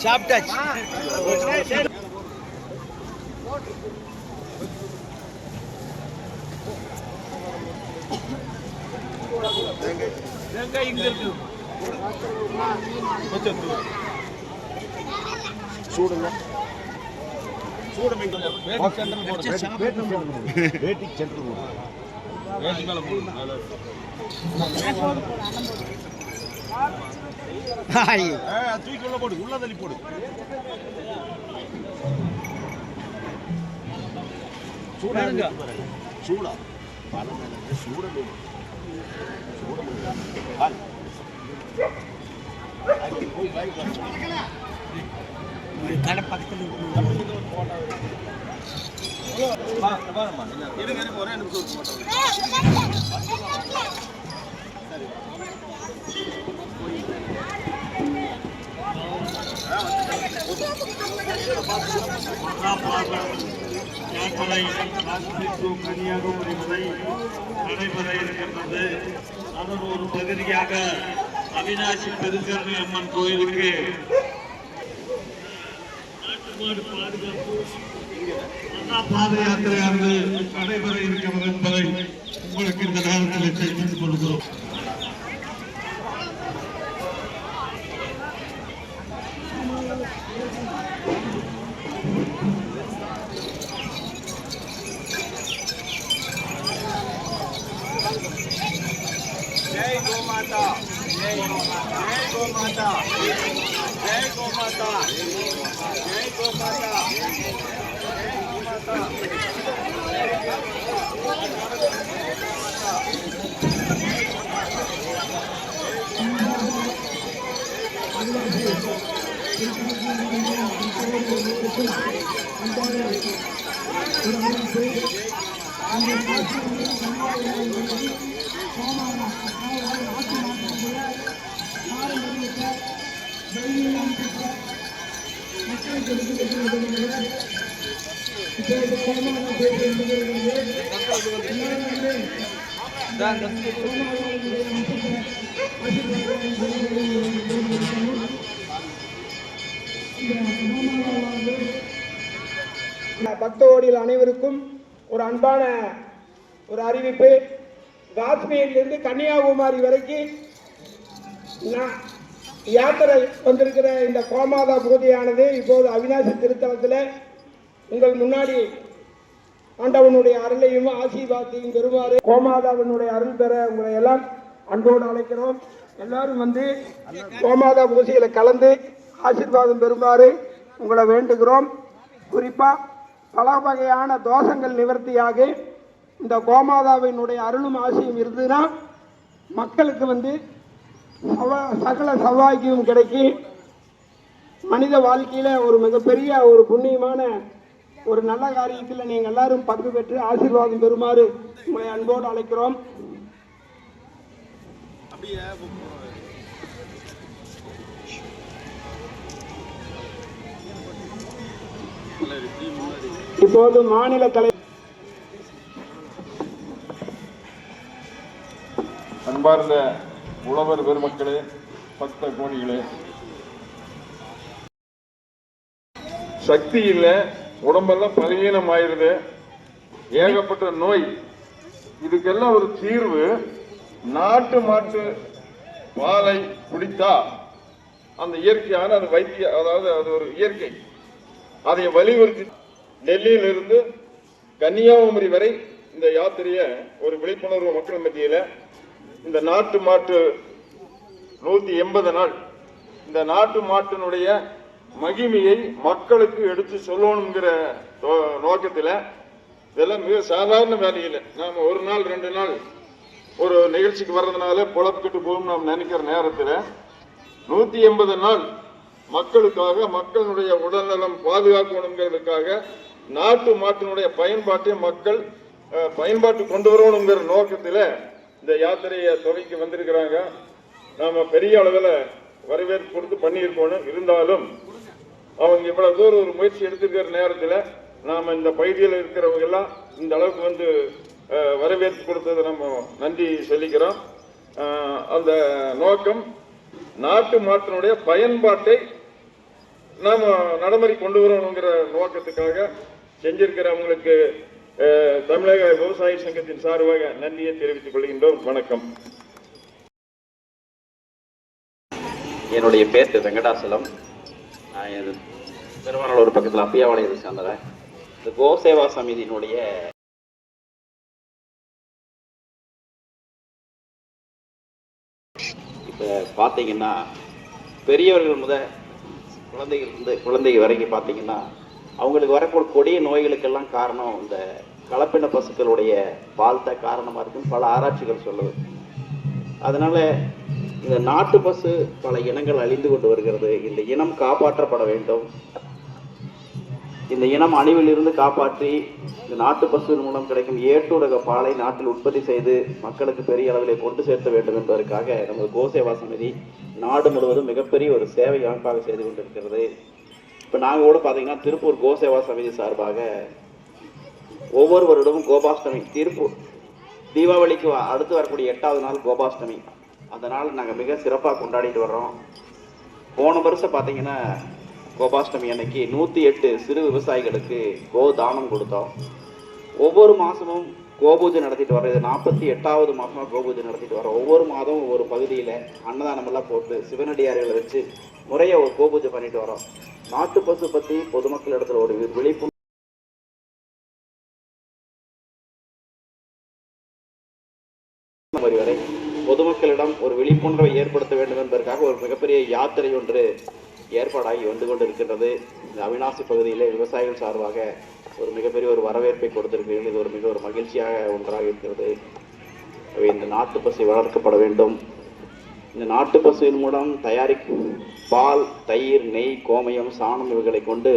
சாப்பிட்டாச்சு. இங்க இருக்கு. சூடுங்க. சூடு சென்டர் போடு. வேட்டி சென்டர் போடு. வேட்டி மேல போடு. தூக்கி உள்ள போடு. உள்ள தள்ளி போடு. சூடாங்க. சூடா சூட கடை பக்கத்தில் ஒரே கன்னியாகுமரி வரை நடைபெற இருக்கின்றது. அதன் ஒரு பகுதியாக அவிநாசி பெருங்கருணை அம்மன் கோயிலுக்கு நாட்டுமாடு பாதுகாப்பு பாத யாத்திரையானது நடைபெற இருக்கிறது என்பதை உங்களுக்கு இந்த நேரத்தில் தெரிவித்துக் கொள்கிறோம். जय गो माता, जय गो माता, जय गो माता, जय गो माता, जय गो माता, பக்தோடிகள் அனைவருக்கும் ஒரு அன்பான ஒரு அறிவிப்பு. காஷ்மீரிலிருந்து கன்னியாகுமரி வரைக்கும் யாத்திரை வந்திருக்கிற இந்த கோமாதா பூஜையானது இப்போது அவிநாசி திருத்தலத்தில் உங்கள் முன்னாடி ஆண்டவனுடைய அருளையும் ஆசீர்வாதத்தையும் பெறுமாறு கோமாதாவினுடைய அருள் பெற உங்களை எல்லாம் அன்போடு அழைக்கிறோம். எல்லாரும் வந்து கோமாதா பூஜையில கலந்து ஆசீர்வாதம் பெறுமாறு உங்களை வேண்டுகிறோம். குறிப்பா பல வகையான தோஷங்கள் நிவர்த்தியாக இந்த கோமாதாவினுடைய அருளும் ஆசையும் இருந்ததுன்னா மக்களுக்கு வந்து சகல சௌபாகியம் கிடைக்கி மனித வாழ்க்கையில ஒரு மிகப்பெரிய ஒரு புண்ணியமான ஒரு நல்ல காரியத்தில் நீங்க எல்லாரும் பங்கு பெற்று ஆசீர்வாதம் பெறுமாறு உங்களை அன்போடு அழைக்கிறோம். இப்போது மாநில தலைவர் அன்பார்ந்த உழவர் பெருமக்களே, பக்த கோடிகளே, சக்தி இல்லை, உடம்பெல்லாம் பலவீனம் ஆயிருது, ஏகப்பட்ட நோய். இதுக்கெல்லாம் ஒரு தீர்வு நாட்டு மாட்டு பாலை குடித்தா அந்த இயற்கையான அது வைத்திய, அதாவது அது ஒரு இயற்கை. அதை வலியுறுத்தி டெல்லியிலிருந்து கன்னியாகுமரி வரை இந்த யாத்திரையை ஒரு விழிப்புணர்வு மக்கள் மத்தியில இந்த நாட்டு மாட்டு 180 நாள் இந்த நாட்டு மாட்டினுடைய மகிமையை மக்களுக்கு எடுத்து சொல்லணுங்கிற நோக்கத்தில் இதெல்லாம் மிக சாதாரண வேலையில் நாம ஒரு நாள் 2 நாள் ஒரு நிகழ்ச்சிக்கு வர்றதுனால புலப்பிட்டு போகும் நாம் நினைக்கிற நேரத்தில் 180 நாள் மக்களுக்காக, மக்களுடைய உடல்நலம் பாதுகாக்கணுங்கிறதுக்காக நாட்டு மாட்டினுடைய பயன்பாட்டை மக்கள் பயன்பாட்டு கொண்டு வரணுங்கிற நோக்கத்தில் இந்த யாத்திரையை துவக்கி வந்திருக்கிறாங்க. நாம பெரிய அளவில் வரவேற்பு கொடுத்து பண்ணியிருக்கணும். இருந்தாலும் அவங்க இவ்வளவு தூரம் ஒரு முயற்சி எடுத்துக்கிற நேரத்தில் நாம இந்த பகுதியில் இருக்கிறவங்க எல்லாம் இந்த அளவுக்கு வந்து வரவேற்பு கொடுத்ததை நம்ம நன்றி சொல்லிக்கிறோம். அந்த நோக்கம் நாட்டு மாட்டினுடைய பயன்பாட்டை நாம் நடைமுறை கொண்டு வரணுங்கிற நோக்கத்துக்காக செஞ்சிருக்கிறவங்களுக்கு தமிழக விவசாய சங்கத்தின் சார்பாக நன்றியை தெரிவித்துக் கொள்கின்றோம். வணக்கம். என்னுடைய பேர் வெங்கடாசலம். நான் திருவாரூர் பக்கத்தில் அப்பியாவாளையத்தை சேர்ந்தவன். இந்த கோசேவா சமிதியினுடைய இப்போ பார்த்தீங்கன்னா பெரியவர்கள் முதல் குழந்தை வரைக்கும் பார்த்தீங்கன்னா அவங்களுக்கு வரக்கூடிய கொடிய நோய்களுக்கெல்லாம் காரணம் இந்த கலப்பின பசுக்களுடைய பால் தான் காரணமாக இருக்குன்னு பல ஆராய்ச்சிகள் சொல்லுது. அதனால இந்த நாட்டு பசு பல இனங்கள் அழிந்து கொண்டு வருகிறது. இந்த இனம் காப்பாற்றப்பட வேண்டும். இந்த இனம் அழிவிலிருந்து காப்பாற்றி இந்த நாட்டு பசுவின் மூலம் கிடைக்கும் ஏட்டு ரக பாலை நாட்டில் உற்பத்தி செய்து மக்களுக்கு பெரிய அளவிலே கொண்டு சேர்த்த வேண்டும் என்பதற்காக நமது கோசேவா சமிதி நாடு முழுவதும் மிகப்பெரிய ஒரு சேவை அமைப்பாக செய்து கொண்டிருக்கிறது. இப்போ நாங்கள் கூட பார்த்தீங்கன்னா திருப்பூர் கோசேவா சமிதி சார்பாக ஒவ்வொரு வருடமும் கோபாஷ்டமி, திருப்பூர் தீபாவளிக்கு அடுத்து வரக்கூடிய 8வது நாள் கோபாஷ்டமி, அந்த நாள் நாங்கள் மிக சிறப்பாக கொண்டாடிட்டு வர்றோம். போன வருஷம் பார்த்தீங்கன்னா கோபாஷ்டமி அன்னைக்கு 108 சிறு விவசாயிகளுக்கு கோ தானம் கொடுத்தோம். ஒவ்வொரு மாதமும் கோபூஜை நடத்திட்டு வரோம். இது 48வது மாதமாக கோபூஜை நடத்திட்டு வரோம். ஒவ்வொரு மாதமும் ஒவ்வொரு பகுதியில் அன்னதானமெல்லாம் போட்டு சிவனடியார்களை வச்சு முறையாக ஒரு கோபூஜை பண்ணிட்டு வரோம். நாட்டு பசு பற்றி பொதுமக்கள் இடத்துல ஒரு விழிப்புணர்வு வரை பொதுமக்களிடம் ஒரு விழிப்புணர்வை ஏற்படுத்த வேண்டும் என்பதற்காக ஒரு மிகப்பெரிய யாத்திரை ஒன்று ஏற்பாடாகி வந்து கொண்டிருக்கின்றது. இந்த அவிநாசி பகுதியிலே விவசாயிகள் சார்பாக ஒரு மிகப்பெரிய ஒரு வரவேற்பை கொடுத்திருக்கிறீர்கள். இது மிக ஒரு மகிழ்ச்சியாக ஒன்றாக இருக்கிறது. இந்த நாட்டு பசு வளர்க்கப்பட வேண்டும். இந்த நாட்டு பசுவின் மூலம் தயாரிக்கும் பால், தயிர், நெய், கோமயம், சாணம் இவைகளை கொண்டு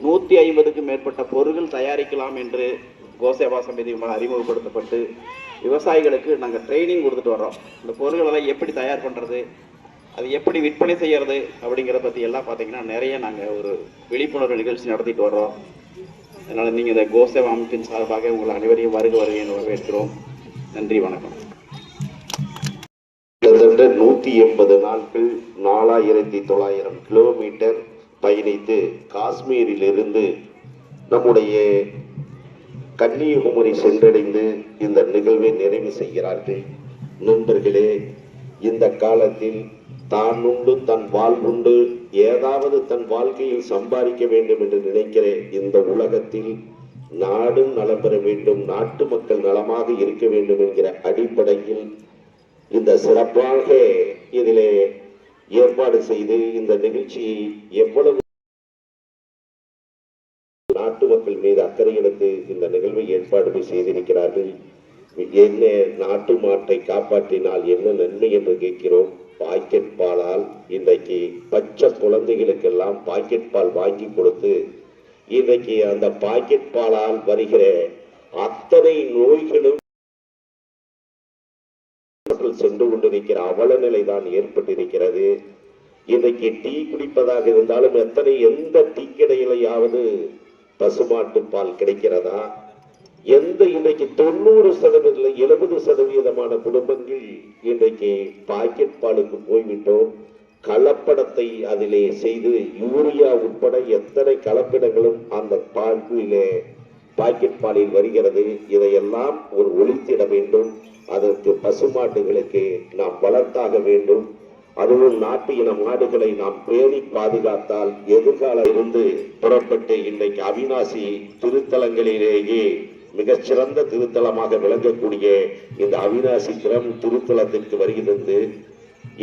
150க்கும் மேற்பட்ட பொருட்கள் தயாரிக்கலாம் என்று கோசேவா சமிதி அறிமுகப்படுத்தப்பட்டு விவசாயிகளுக்கு நாங்கள் ட்ரைனிங் கொடுத்துட்டு வர்றோம். இந்த பொருட்களெல்லாம் எப்படி தயார் பண்ணுறது, அது எப்படி விற்பனை செய்கிறது அப்படிங்கிறத பற்றி எல்லாம் பார்த்தீங்கன்னா நிறைய நாங்கள் ஒரு விழிப்புணர்வு நிகழ்ச்சி நடத்திட்டு வர்றோம். அதனால் நீங்கள் இந்த கோசேவா அமைப்பின் சார்பாக உங்கள் அனைவரையும் வருகையை வரவேற்கிறோம். நன்றி, வணக்கம். கிட்டத்தட்ட 180 நாட்கள் 4900 கிலோமீட்டர் பயணித்து காஷ்மீரிலிருந்து நம்முடைய கன்னியாகுமரி சென்றடைந்து இந்த நிகழ்வை நிறைவு செய்கிறார்கள். நண்பர்களே, இந்த காலத்தில் தான் உண்டு தன் வாழ்வுண்டு ஏதாவது தன் வாழ்க்கையில் சம்பாதிக்க வேண்டும் என்று நினைக்கிற இந்த உலகத்தில் நாடும் நலம் பெற வேண்டும், நாட்டு மக்கள் நலமாக இருக்க வேண்டும் என்கிற அடிப்படையில் இந்த சிறப்பாக இதிலே ஏற்பாடு செய்து இந்த நிகழ்ச்சியை எவ்வளவு நாட்டு மக்கள் மீது அக்கறை எடுத்து இந்த நிகழ்வை ஏற்பாடு செய்திருக்கிறார்கள். என்ன நாட்டு மாட்டை காப்பாற்றினால் என்ன நன்மை என்று கேட்கிறோம். பாக்கெட் பாலால் இன்றைக்கு பச்சை குழந்தைகளுக்கெல்லாம் பாக்கெட் பால் வாங்கி கொடுத்து இன்றைக்கு அந்த பாக்கெட் பாலால் வருகிற அத்தனை நோய்களும் சென்று கொண்டிருக்கிற அவல நிலை தான் ஏற்பட்டிருக்கிறது. இன்றைக்கு டீ குடிப்பதாக இருந்தாலும் எந்த டீ கடையிலையாவது பசுமாட்டு பால் கிடைக்கிறதா? இன்றைக்கு 90% 70% குடும்பங்கள் இன்றைக்கு பாக்கெட் பாலுக்கு போய்விட்டோம். கலப்படத்தை அதிலே செய்து யூரியா உட்பட எத்தனை கலப்படங்களும் அந்த பாலிலே பாக்கெட் பாலில் வருகிறது. இதையெல்லாம் ஒரு ஒழித்திட வேண்டும். அதற்கு பசுமாட்டுகளுக்கு நாம் வளர்த்தாக வேண்டும். அதுவும் நாட்டு இன மாடுகளை நாம் பேணி பாதுகாத்தால் எதிர்காலம் இருந்து புறப்பட்டு இன்றைக்கு அவிநாசி திருத்தலங்களிலேயே மிகச்சிறந்த திருத்தலமாக விளங்கக்கூடிய இந்த அவிநாசி திருத்தலத்திற்கு வருகிறது.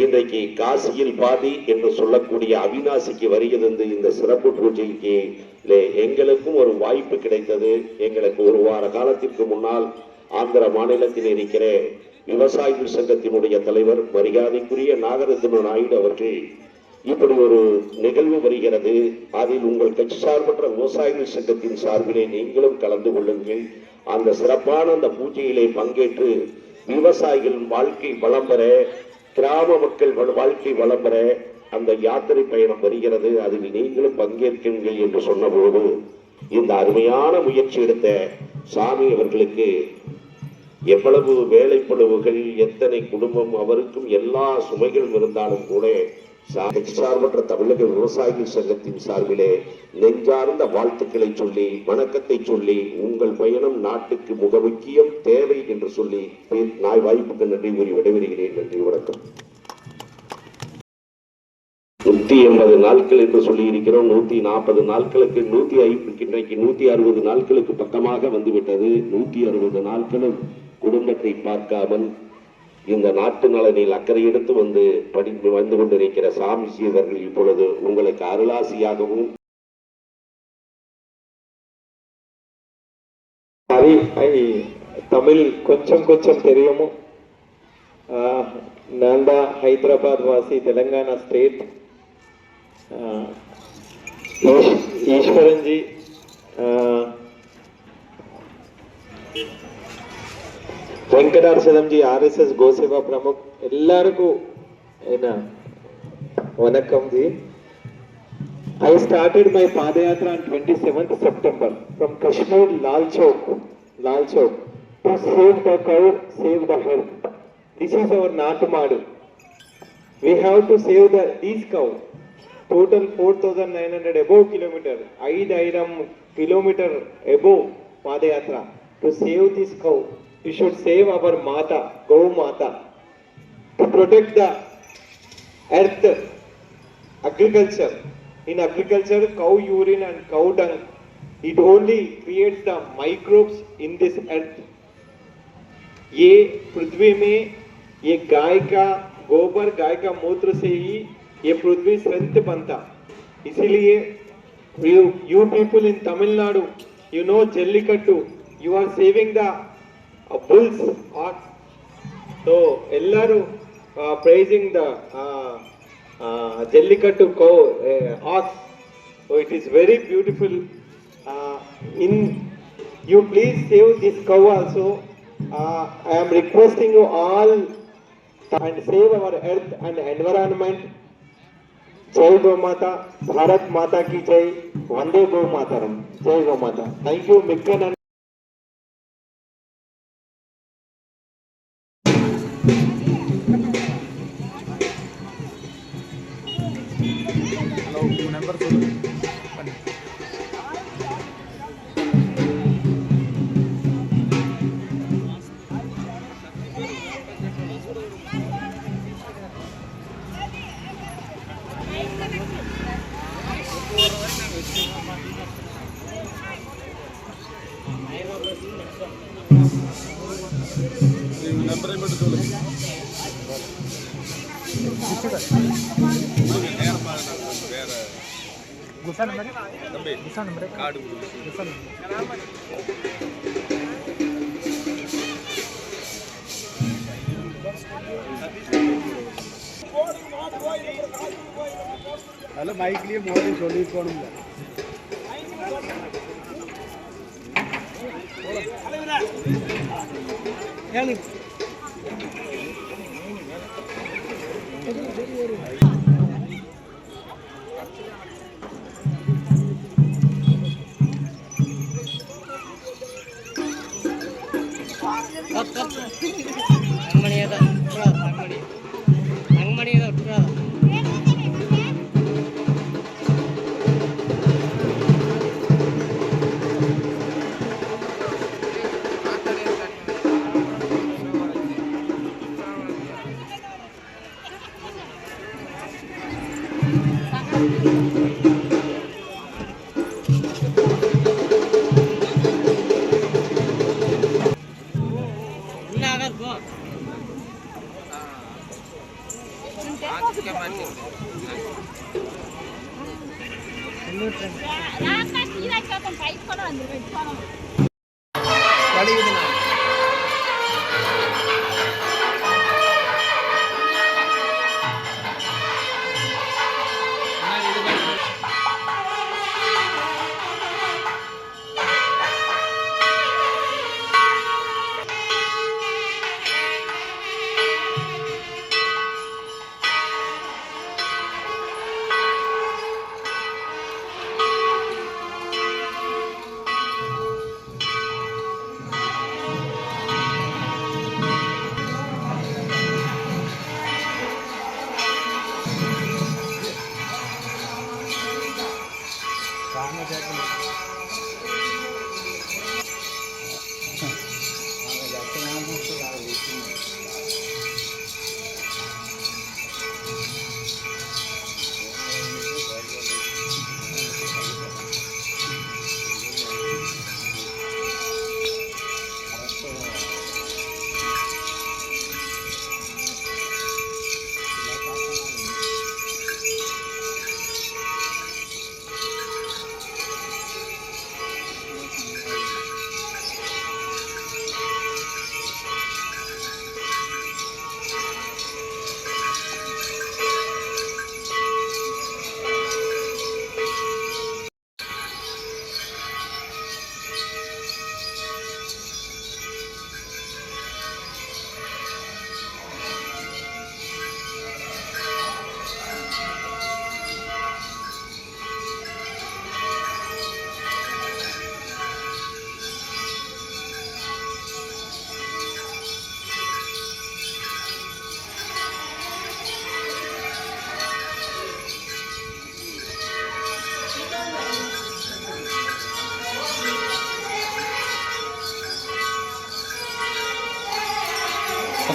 இன்றைக்கு காசியில் பாதி என்று சொல்லக்கூடிய அவிநாசிக்கு வருகிறது. இந்த சிறப்பு பூஜைக்கு எங்களுக்கும் ஒரு வாய்ப்பு கிடைத்தது. எங்களுக்கு ஒரு வார காலத்திற்கு முன்னால் ஆந்திர மாநிலத்தில் இருக்கிற விவசாயிகள் சங்கத்தினுடைய தலைவர் மரியாதைக்குரிய நாகரத்ன நாயுடு அவர்கள் இப்படி ஒரு நிகழ்வு வருகிறது, அதில் உங்கள் கட்சி சார்பற்ற விவசாயிகள் சங்கத்தின் சார்பிலே நீங்களும் கலந்து கொள்ளுங்கள், அந்த சிறப்பான அந்த பூஜையிலே பங்கேற்று விவசாயிகள் வாழ்க்கை வளம் பெற, கிராம மக்கள் வாழ்க்கை வளம் பெற அந்த யாத்திரை பயணம் வருகிறது, அதில் நீங்களும் பங்கேற்குங்கள் என்று சொன்னபோது இந்த அருமையான முயற்சி எடுத்த சாமி அவர்களுக்கு எவ்வளவு வேலைப்பளுவுகள், எத்தனை குடும்பம், அவருக்கும் எல்லா சுமைகளும் இருந்தாலும் கூட சார்பற்ற தமிழக விவசாயிகள் சங்கத்தின் சார்பிலே நெஞ்சார்ந்த வாழ்த்துக்களை சொல்லி, வணக்கத்தை சொல்லி, உங்கள் பயணம் நாட்டுக்கு மிக முக்கியம், தேவை என்று சொல்லி நாய் வாய்ப்புக்கு நன்றி கூறி விடைபெறுகிறேன். நன்றி, வணக்கம். 180 நாட்கள் என்று சொல்லி இருக்கிறோம். 140 நாட்களுக்கு 150 இன்றைக்கு 160 நாட்களுக்கு பக்கமாக வந்துவிட்டது. 160 நாட்களும் குடும்பத்தை பார்க்காமல் இந்த நாட்டு நலனில் அக்கறை எடுத்து வந்து கொண்டிருக்கிற சாமிஜி அவர்கள் இப்பொழுது உங்களுக்கு அருளாசியாகவும் தமிழ் கொஞ்சம் தெரியுமோ? நான்தா ஹைதராபாத் வாசி, தெலுங்கானா ஸ்டேட். ஈஸ்வரன் ஜி வெங்கடாச்சலம் ஜி, RSS கோசேவா பிரமுக், எல்லாருக்கும் என்ன வணக்கம் G. I started my Padayatra on 27th September from Kashmir, Lal Chowk, to save the cow, save the herd. This is our Natamadu. We have to save these cow. Total 4,900 above kilometer, 5,000 kilometer above Padayatra. To save this cow, we should save our Mata, Gau Mata. To protect the earth, agriculture. In agriculture, cow urine and cow dung, it only creates the microbes in this earth. ये पृथ्वी में ये गाय का गोबर, गाय का मूत्र से ही ये पृथ्वी strength बनता. इसीलिए you people in Tamil Nadu, you know Jallikattu, you are saving the bulls. So ellaru praising the Jallikattu cow, ox. So it is very beautiful. You please save this cow also. I am requesting you all and save our earth and environment. Jai Gau Mata, Bharat Mata ki Jai, Vande Gau Mataram. Jai Gau Mata. Thank you, Mikkan. அதில் பைக்லேயே மோடி சொல்லிட்டு போகணுங்க.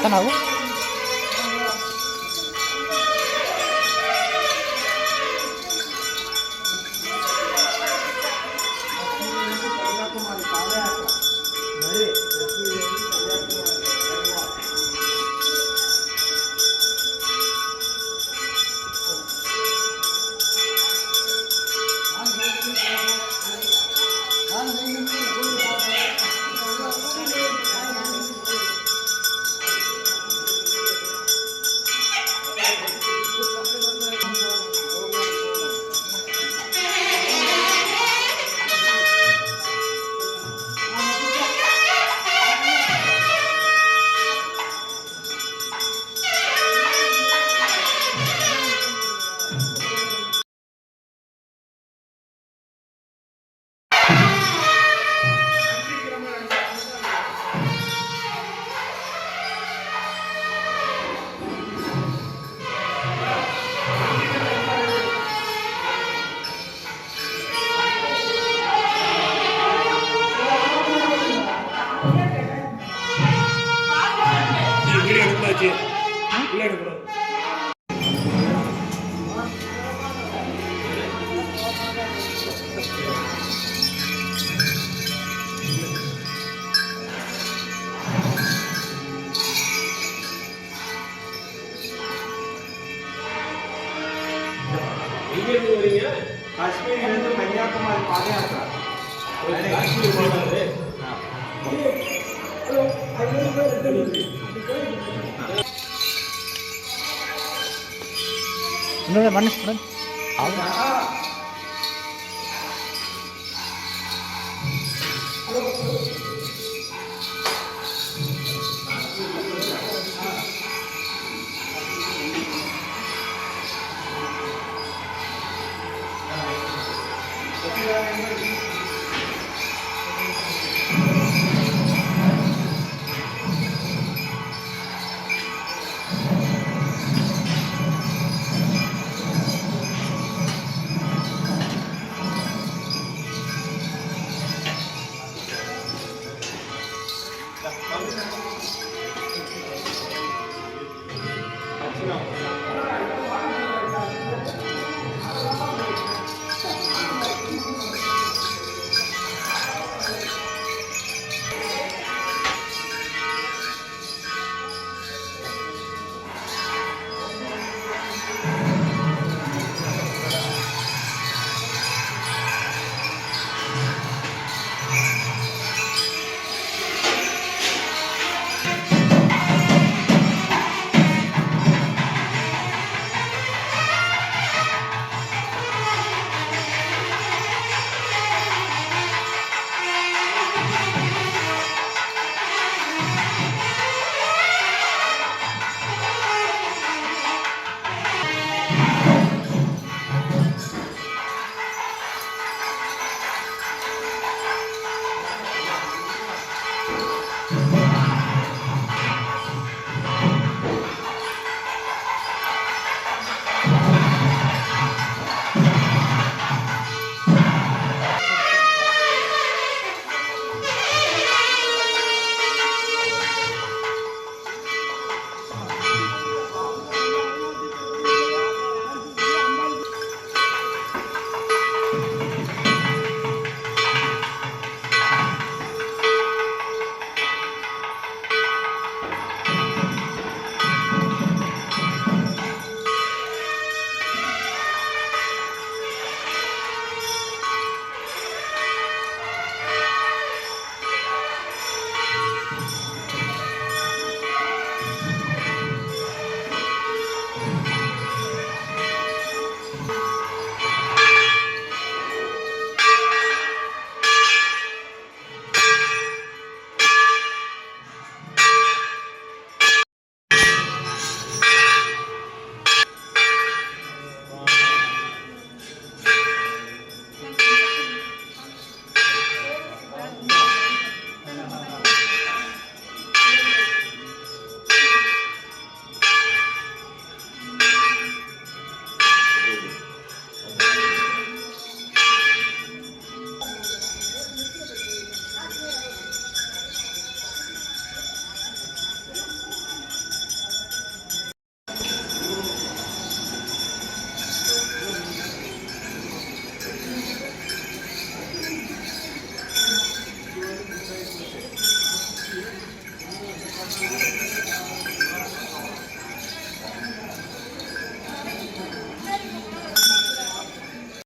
ನಾವು காஷ்மீர்லேருந்து கன்னியாகுமரி பாத யாத்திரா. இன்னொரு மண்ணு Thank you.